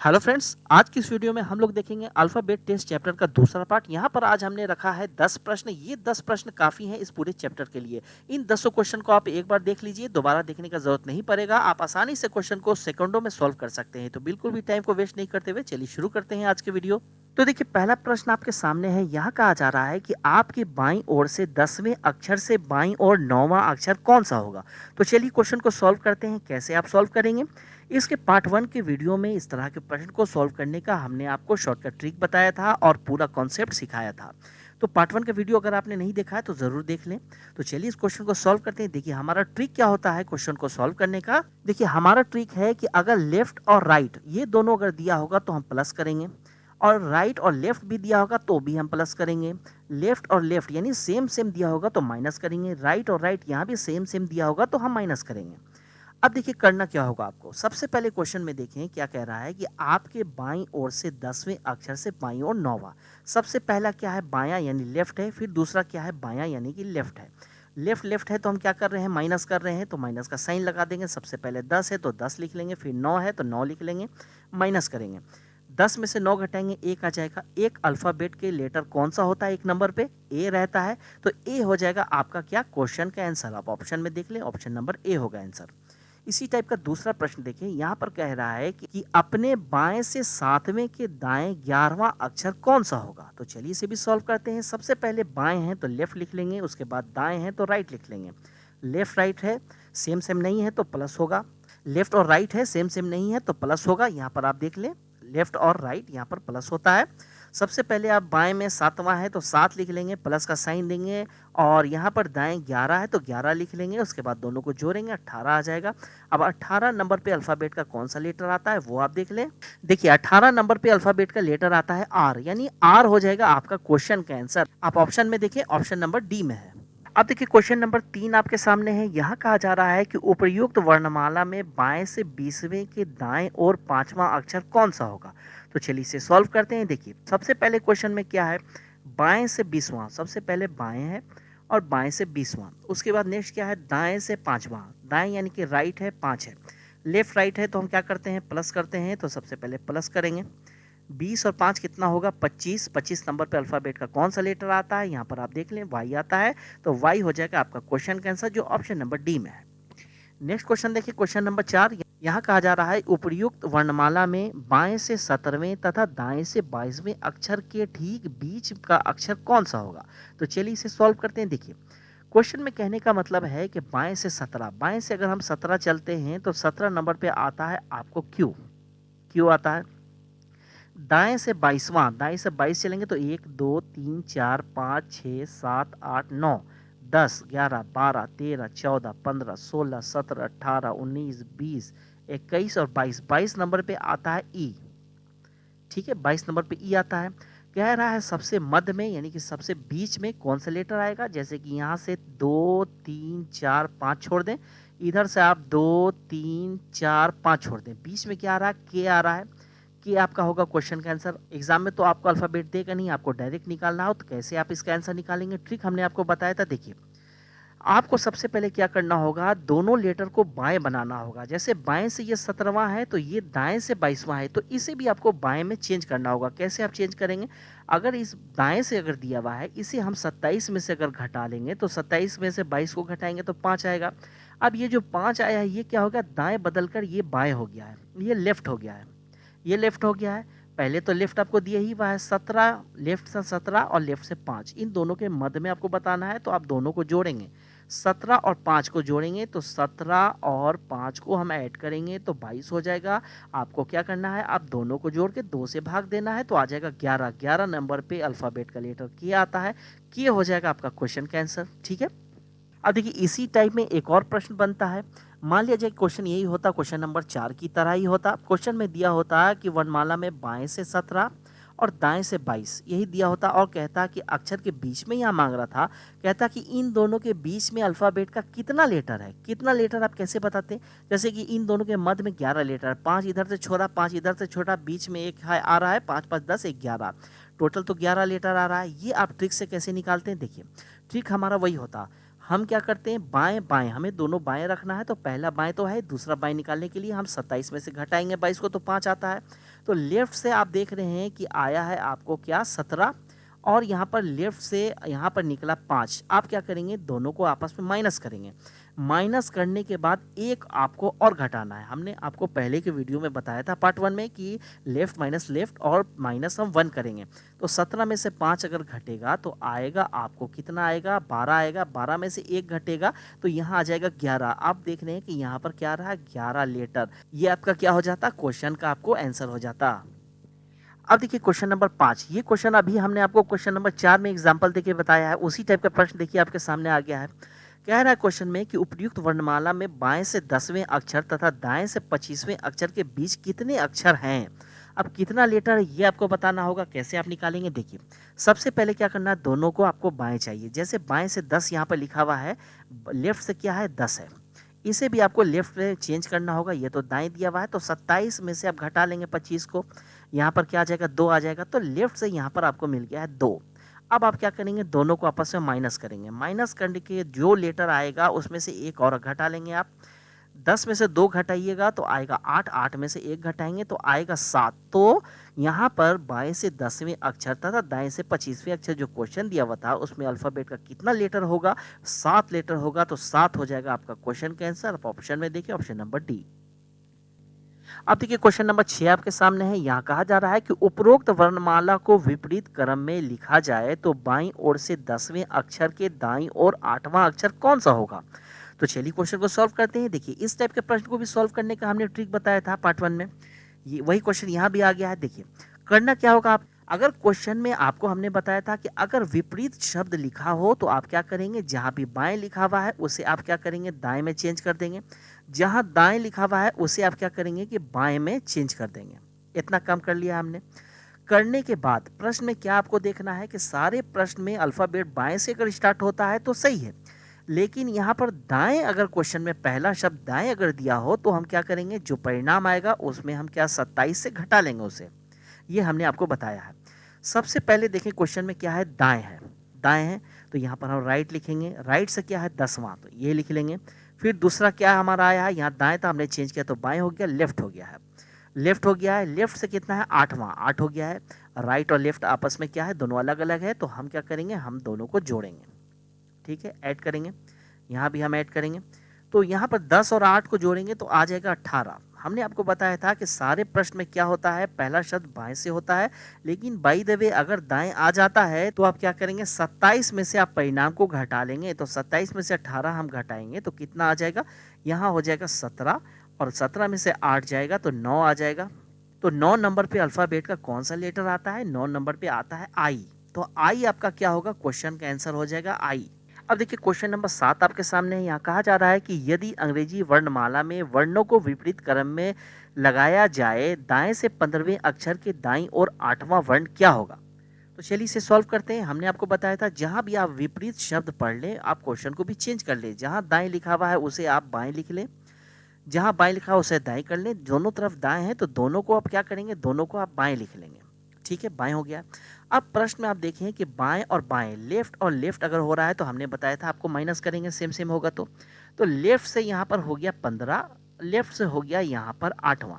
Hello friends, आज की इस वीडियो में हम लोग देखेंगे अल्फ़ाबेट टेस्ट चैप्टर का दूसरा पार्ट। यहाँ पर आज हमने रखा है 10 प्रश्न। ये 10 प्रश्न काफ़ी हैं इस पूरे चैप्टर के लिए। इन 10 क्वेश्चन को आप एक बार देख लीजिए, दोबारा देखने का ज़रूरत नहीं पड़ेगा। आप आसानी से क्वेश्चन को सेकंडों में सॉल्व कर सकते हैं। तो बिल्कुल भी टाइम को वेस्ट नहीं करते हुए चलिए शुरू करते हैं आज के वीडियो। तो देखिए, पहला प्रश्न आपके सामने है। यहाँ कहा जा रहा है कि आपकी बाईं ओर से 10वें अक्षर से बाईं ओर 9वां अक्षर कौन सा होगा। तो चलिए क्वेश्चन को सॉल्व करते हैं। कैसे आप सॉल्व करेंगे, इसके पार्ट 1 के वीडियो में इस तरह के प्रश्न को सॉल्व करने का हमने आपको शॉर्टकट ट्रिक बताया था और पूरा कॉन्सेप्ट सिखाया था। तो पार्ट 1 का वीडियो अगर आपने नहीं देखा है तो ज़रूर देख लें। तो चलिए इस क्वेश्चन को सॉल्व करते हैं। देखिए, हमारा ट्रिक क्या होता है क्वेश्चन को सॉल्व करने का। देखिए, हमारा ट्रिक है कि अगर लेफ्ट और राइट ये दोनों अगर दिया होगा तो हम प्लस करेंगे, और राइट और लेफ्ट भी दिया होगा तो भी हम प्लस करेंगे। लेफ्ट और लेफ्ट यानी सेम सेम दिया होगा तो माइनस करेंगे। राइट और राइट यहाँ भी सेम सेम दिया होगा तो हम माइनस करेंगे। अब देखिए, करना क्या होगा आपको। सबसे पहले क्वेश्चन में देखें क्या कह रहा है कि आपके बाईं ओर से 10वें अक्षर से बाईं ओर 9वां। सबसे पहला क्या है, बायां यानी लेफ्ट है। फिर दूसरा क्या है, बायां यानी कि लेफ्ट है। लेफ्ट लेफ्ट है तो हम क्या कर रहे हैं, माइनस कर रहे हैं, तो माइनस का साइन लगा देंगे। सबसे पहले 10 है तो 10 लिख लेंगे, फिर 9 है तो 9 लिख लेंगे, माइनस करेंगे। 10 में से 9 घटाएंगे, 1 आ जाएगा। एक अल्फ़ाबेट के लेटर कौन सा होता है एक नंबर पे, ए रहता है। तो ए हो जाएगा आपका क्या, क्वेश्चन का आंसर। आप ऑप्शन में देख लें, ऑप्शन नंबर ए होगा आंसर। इसी टाइप का दूसरा प्रश्न देखिए। यहाँ पर कह रहा है कि अपने बाएं से 7वें के दाएं 11वां अक्षर कौन सा होगा। तो चलिए इसे भी सॉल्व करते हैं। सबसे पहले बाएं हैं तो लेफ्ट लिख लेंगे, उसके बाद दाएं हैं तो राइट लिख लेंगे। लेफ्ट राइट है, सेम सेम नहीं है तो प्लस होगा। लेफ्ट और राइट है, सेम सेम नहीं है तो प्लस होगा। यहाँ पर आप देख लें, लेफ्ट और राइट यहाँ पर प्लस होता है। सबसे पहले आप बाएं में 7वां है तो 7 लिख लेंगे, प्लस का साइन देंगे, और यहाँ पर दाएं 11 है तो 11 लिख लेंगे। उसके बाद दोनों को जोड़ेंगे, 18 आ जाएगा। अब 18 नंबर पे अल्फ़ाबेट का कौन सा लेटर आता है वो आप देख लें। देखिए, 18 नंबर पे अल्फ़ाबेट का लेटर आता है आर, यानी आर हो जाएगा आपका क्वेश्चन का आंसर। आप ऑप्शन में देखिए, ऑप्शन नंबर डी में है। अब देखिए, क्वेश्चन नंबर 3 आपके सामने है। यहाँ कहा जा रहा है कि उपर्युक्त वर्णमाला में बाएं से 20वें के दाएं और 5वां अक्षर कौन सा होगा। तो चलिए इसे सॉल्व करते हैं। देखिए, सबसे पहले क्वेश्चन में क्या है, बाएं से 20वां। सबसे पहले बाएं है और बाएं से 20वां। उसके बाद नेक्स्ट क्या है, दाएं से 5वां। दाएं यानी कि राइट है, 5 है। लेफ्ट राइट है तो हम क्या करते हैं, प्लस करते हैं। तो सबसे पहले प्लस करेंगे। 20 और 5 कितना होगा, 25। 25 नंबर पे अल्फ़ाबेट का कौन सा लेटर आता है, यहाँ पर आप देख लें, वाई आता है। तो वाई हो जाएगा आपका क्वेश्चन का आंसर, जो ऑप्शन नंबर डी में है। नेक्स्ट क्वेश्चन देखिए, क्वेश्चन नंबर 4। यहाँ कहा जा रहा है उपर्युक्त वर्णमाला में बाएं से 17वें तथा दाएं से 22वें अक्षर के ठीक बीच का अक्षर कौन सा होगा। तो चलिए इसे सॉल्व करते हैं। देखिए, क्वेश्चन में कहने का मतलब है कि बाएं से 17, बाएं से अगर हम 17 चलते हैं तो 17 नंबर पे आता है आपको क्यू। क्यू आता है। दाएं से 22वां, दाएं से 22 चलेंगे तो 1 2 3 4 5 6 7 8 9 10 11 12 13 14 15 16 17 18 19 20 21 और 22। 22 नंबर पे आता है ई। ठीक है, 22 नंबर पे ई आता है। कह रहा है सबसे मध्य में यानी कि सबसे बीच में कौन सा लेटर आएगा। जैसे कि यहाँ से 2 3 4 5 छोड़ दें, इधर से आप 2 3 4 5 छोड़ दें, बीच में क्या आ रहा है, के आ रहा है। कि आपका होगा क्वेश्चन का आंसर। एग्जाम में तो आपको अल्फाबेट देगा नहीं, आपको डायरेक्ट निकालना हो तो कैसे आप इसका आंसर निकालेंगे, ट्रिक हमने आपको बताया था। देखिए, आपको सबसे पहले क्या करना होगा, दोनों लेटर को बाएं बनाना होगा। जैसे बाएं से ये 17वां है तो ये दाएं से 22वां है, तो इसे भी आपको बाएं में चेंज करना होगा। कैसे आप चेंज करेंगे, अगर इस दाएं से अगर दिया हुआ है, इसे हम 27 में से अगर घटा लेंगे तो 27 में से 22 को घटाएंगे तो 5 आएगा। अब ये जो 5 आया है ये क्या होगा, दाएं बदलकर ये बाएं हो गया है, ये लेफ्ट हो गया है। ये लेफ्ट हो गया है। पहले तो लेफ्ट आपको दिया ही हुआ है 17, लेफ्ट से 17 और लेफ्ट से 5, इन दोनों के मध्य में आपको बताना है। तो आप दोनों को जोड़ेंगे, 17 और 5 को जोड़ेंगे तो 17 और 5 को हम ऐड करेंगे तो 22 हो जाएगा। आपको क्या करना है, आप दोनों को जोड़ के 2 से भाग देना है तो आ जाएगा 11। 11 नंबर पे अल्फ़ाबेट का लेटर के आता है। के हो जाएगा आपका क्वेश्चन का आंसर। ठीक है। अब देखिए, इसी टाइप में एक और प्रश्न बनता है। मान लिया जाए क्वेश्चन यही होता, क्वेश्चन नंबर 4 की तरह ही होता। क्वेश्चन में दिया होता कि वर्णमाला में बाएं से 17 और दाएं से 22 यही दिया होता, और कहता कि अक्षर के बीच में यहाँ मांग रहा था। कहता कि इन दोनों के बीच में अल्फ़ाबेट का कितना लेटर है। कितना लेटर आप कैसे बताते हैं, जैसे कि इन दोनों के मध्य में 11 लेटर, 5 इधर से छोड़ा, 5 इधर से छोड़ा, बीच में एक है आ रहा है, 5 5 10 11, टोटल तो 11 लेटर आ रहा है। ये आप ट्रिक से कैसे निकालते हैं, देखिए ट्रिक हमारा वही होता। हम क्या करते हैं, बाएं बाएं, हमें दोनों बाएं रखना है तो पहला बाएं तो है, दूसरा बाएं निकालने के लिए हम 27 में से घटाएंगे 22 को तो 5 आता है। तो लेफ्ट से आप देख रहे हैं कि आया है आपको क्या 17 और यहाँ पर लेफ्ट से यहाँ पर निकला 5। आप क्या करेंगे, दोनों को आपस में माइनस करेंगे। माइनस करने के बाद एक आपको और घटाना है। हमने आपको पहले के वीडियो में बताया था पार्ट 1 में कि लेफ्ट माइनस लेफ्ट और माइनस हम 1 करेंगे। तो 17 में से 5 अगर घटेगा तो आएगा आपको कितना आएगा, 12 आएगा। 12 में से 1 घटेगा तो यहाँ आ जाएगा 11। आप देख रहे हैं कि यहाँ पर क्या रहा, 11 लीटर। ये आपका क्या हो जाता, क्वेश्चन का आपको आंसर हो जाता। अब देखिए क्वेश्चन नंबर 5। ये क्वेश्चन अभी हमने आपको क्वेश्चन नंबर 4 में एग्जाम्पल देके बताया है। उसी टाइप का प्रश्न देखिए आपके सामने आ गया है। कह रहा है क्वेश्चन में कि उपयुक्त वर्णमाला में बाएं से 10वें अक्षर तथा दाएं से 25वें अक्षर के बीच कितने अक्षर हैं। अब कितना लेटर है ये आपको बताना होगा। कैसे आप निकालेंगे, देखिए सबसे पहले क्या करना है, दोनों को आपको बाएं चाहिए। जैसे बाएं से 10 यहाँ पर लिखा हुआ है, लेफ्ट से क्या है 10 है, इसे भी आपको लेफ्ट में चेंज करना होगा। ये तो दाएं दिया हुआ है, तो 27 में से आप घटा लेंगे 25 को, यहाँ पर क्या आ जाएगा 2 आ जाएगा। तो लेफ्ट से यहाँ पर आपको मिल गया है 2। अब आप क्या करेंगे, दोनों को आपस में माइनस करेंगे। माइनस करने के जो लेटर आएगा उसमें से एक और घटा लेंगे आप। 10 में से 2 घटाइएगा तो आएगा 8। 8 में से 1 घटाएंगे तो आएगा 7। तो यहाँ पर बाएं से 10वें अक्षर तथा दाएं से 25वें अक्षर जो क्वेश्चन दिया हुआ था उसमें अल्फाबेट का कितना लेटर होगा, 7 लेटर होगा। तो 7 हो जाएगा आपका क्वेश्चन का आंसर। आप ऑप्शन में देखिए, ऑप्शन नंबर डी। अब देखिए क्वेश्चन नंबर 6 आपके सामने है। यहाँ कहा जा रहा है कि उपरोक्त वर्णमाला को विपरीत क्रम में लिखा जाए तो बाईं ओर से 10वें अक्षर के दाईं ओर 8वां अक्षर कौन सा होगा। तो चलिए क्वेश्चन को सॉल्व करते हैं। देखिए इस टाइप के प्रश्न को भी सॉल्व करने का हमने ट्रिक बताया था पार्ट 1 में। ये वही क्वेश्चन यहाँ भी आ गया है। देखिए करना क्या होगा, आप अगर क्वेश्चन में आपको हमने बताया था कि अगर विपरीत शब्द लिखा हो तो आप क्या करेंगे, जहां भी बाएं लिखा हुआ है उसे आप क्या करेंगे, दाएं में चेंज कर देंगे। जहां दाएं लिखा हुआ है उसे आप क्या करेंगे कि बाएं में चेंज कर देंगे। इतना काम कर लिया हमने। करने के बाद प्रश्न में क्या आपको देखना है कि सारे प्रश्न में अल्फाबेट बाएं से अगर स्टार्ट होता है तो सही है, लेकिन यहाँ पर दाएं अगर क्वेश्चन में पहला शब्द दाएं अगर दिया हो तो हम क्या करेंगे, जो परिणाम आएगा उसमें हम क्या 27 से घटा लेंगे उसे। ये हमने आपको बताया है। सबसे पहले देखें क्वेश्चन में क्या है, दाएं है। दाएं है तो यहाँ पर हम राइट लिखेंगे। राइट से क्या है 10वां, तो ये लिख लेंगे। फिर दूसरा क्या हमारा आया है, यहाँ दाएं था हमने चेंज किया तो बाएं हो गया, लेफ्ट हो गया है। लेफ्ट हो गया है, लेफ्ट से कितना है 8वां, 8 हो गया है। राइट और लेफ्ट आपस में क्या है, दोनों अलग अलग है, तो हम क्या करेंगे, हम दोनों को जोड़ेंगे। ठीक है, ऐड करेंगे। यहाँ भी हम ऐड करेंगे। तो यहाँ पर 10 और 8 को जोड़ेंगे तो आ जाएगा 18। हमने आपको बताया था कि सारे प्रश्न में क्या होता है, पहला शब्द बाएं से होता है, लेकिन बाय द वे अगर दाएं आ जाता है तो आप क्या करेंगे, 27 में से आप परिणाम को घटा लेंगे। तो 27 में से 18 हम घटाएंगे तो कितना आ जाएगा, यहाँ हो जाएगा 17, और 17 में से 8 जाएगा तो 9 आ जाएगा। तो 9 नंबर पे अल्फाबेट का कौन सा लेटर आता है, 9 नंबर पे आता है आई। तो आई आपका क्या होगा, क्वेश्चन का आंसर हो जाएगा आई। अब देखिए क्वेश्चन नंबर 7 आपके सामने है। यहाँ कहा जा रहा है कि यदि अंग्रेजी वर्णमाला में वर्णों को विपरीत क्रम में लगाया जाए, दाएं से 15वें अक्षर के दाईं ओर 8वां वर्ण क्या होगा। तो चलिए इसे सॉल्व करते हैं। हमने आपको बताया था जहां भी आप विपरीत शब्द पढ़ लें आप क्वेश्चन को भी चेंज कर लें। जहां दाएं लिखा हुआ है उसे आप बाएं लिख लें, जहां बाएं लिखा है उसे दाएं कर लें। दोनों तरफ दाएं हैं तो दोनों को आप क्या करेंगे, दोनों को आप बाएं लिख लेंगे। ठीक है, बाएं हो गया। अब प्रश्न में आप देखें कि बाएं और बाएं, लेफ्ट और लेफ्ट अगर हो रहा है तो हमने बताया था आपको माइनस करेंगे, सेम सेम होगा। तो लेफ्ट से यहाँ पर हो गया 15, लेफ्ट से हो गया यहाँ पर 8वां।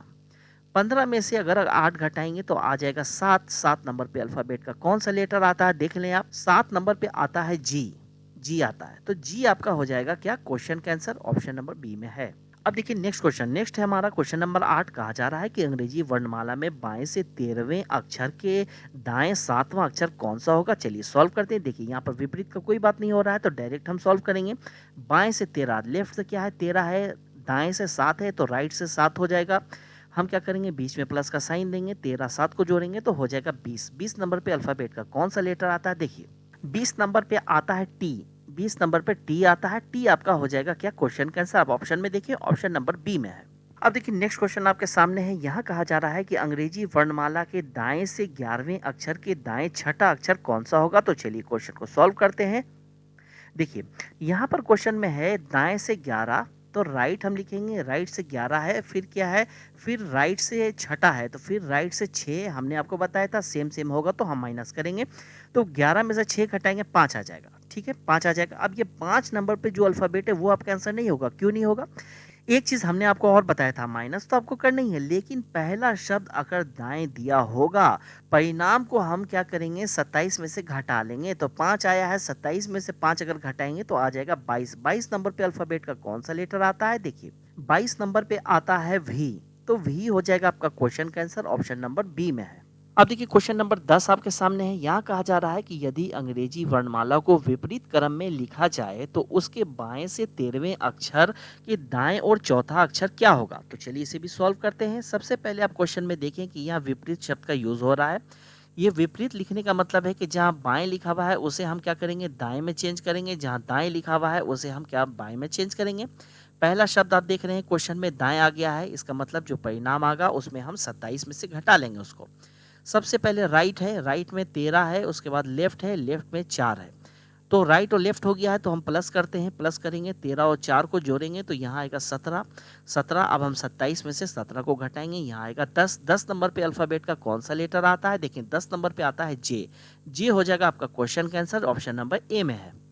15 में से अगर 8 घटाएंगे तो आ जाएगा 7। 7 नंबर पे अल्फाबेट का कौन सा लेटर आता है, देख लें आप। 7 नंबर पे आता है जी। जी आता है, तो जी आपका हो जाएगा क्या, क्वेश्चन का आंसर ऑप्शन नंबर बी में है। अब देखिए नेक्स्ट क्वेश्चन, नेक्स्ट है हमारा क्वेश्चन नंबर 8। कहा जा रहा है कि अंग्रेजी वर्णमाला में बाएं से 13वें अक्षर के दाएं 7वां अक्षर कौन सा होगा। चलिए सॉल्व करते हैं। देखिए यहाँ पर विपरीत का कोई बात नहीं हो रहा है तो डायरेक्ट हम सॉल्व करेंगे। बाएं से 13, लेफ्ट से क्या है 13 है, दाएं से 7 है तो राइट से 7 हो जाएगा। हम क्या करेंगे, बीच में प्लस का साइन देंगे, 13 7 को जोड़ेंगे तो हो जाएगा 20। 20 नंबर पे अल्फाबेट का कौन सा लेटर आता है, देखिए 20 नंबर पे आता है टी। 20 नंबर पे टी आता है। टी आपका हो जाएगा क्या, क्वेश्चन का आंसर। आप ऑप्शन में देखिए, ऑप्शन नंबर बी में है। अब देखिए नेक्स्ट क्वेश्चन आपके सामने है। यहाँ कहा जा रहा है कि अंग्रेजी वर्णमाला के दाएं से 11वें अक्षर के दाएं छठा अक्षर कौन सा होगा। तो चलिए क्वेश्चन को सॉल्व करते हैं। देखिए यहाँ पर क्वेश्चन में है दाएं से 11, तो राइट हम लिखेंगे। राइट से 11 है, फिर क्या है, फिर राइट से छठा है, तो फिर राइट से 6 हमने आपको बताया था सेम सेम होगा तो हम माइनस करेंगे। तो 11 में से 6 घटाएंगे 5 आ जाएगा। ठीक है, 5 आ जाएगा। अब ये 5 नंबर पे जो अल्फाबेट है वो आपका आंसर नहीं होगा। क्यों नहीं होगा, एक चीज़ हमने आपको और बताया था, माइनस तो आपको करना ही है, लेकिन पहला शब्द अगर दाएँ दिया होगा, परिणाम को हम क्या करेंगे 27 में से घटा लेंगे। तो 5 आया है, 27 में से 5 अगर घटाएँगे तो आ जाएगा 22। 22 नंबर पे अल्फ़ाबेट का कौन-सा लेटर आता है? देखिए, 22 नंबर पे आता है वी, तो वी हो जाएगा आपका क्वेश्चन का आंसर, ऑप्शन नंबर बी में है। अब देखिए क्वेश्चन नंबर 10 आपके सामने है। यहाँ कहा जा रहा है कि यदि अंग्रेजी वर्णमाला को विपरीत क्रम में लिखा जाए तो उसके बाएं से 13वें अक्षर के दाएं और चौथा अक्षर क्या होगा? तो चलिए इसे भी सॉल्व करते हैं। सबसे पहले आप क्वेश्चन में देखें कि यहाँ विपरीत शब्द का यूज हो रहा है। ये विपरीत लिखने का मतलब है कि जहाँ बाएं लिखा हुआ है उसे हम क्या करेंगे, दाएं में चेंज करेंगे। जहाँ दाएं लिखा हुआ है उसे हम क्या बाएं में चेंज करेंगे। पहला शब्द आप देख रहे हैं क्वेश्चन में दाएं आ गया है, इसका मतलब जो परिणाम आगा उसमें हम 27 में से घटा लेंगे उसको। सबसे पहले राइट है, राइट में 13 है, उसके बाद लेफ्ट है, लेफ्ट में 4 है। तो राइट और लेफ्ट हो गया है तो हम प्लस करते हैं, प्लस करेंगे 13 और 4 को जोड़ेंगे तो यहाँ आएगा 17। 17 अब हम 27 में से 17 को घटाएंगे, यहाँ आएगा 10। 10 नंबर पे अल्फ़ाबेट का कौन सा लेटर आता है? देखिए 10 नंबर पे आता है जे। जे हो जाएगा आपका क्वेश्चन का आंसर, ऑप्शन नंबर ए में है।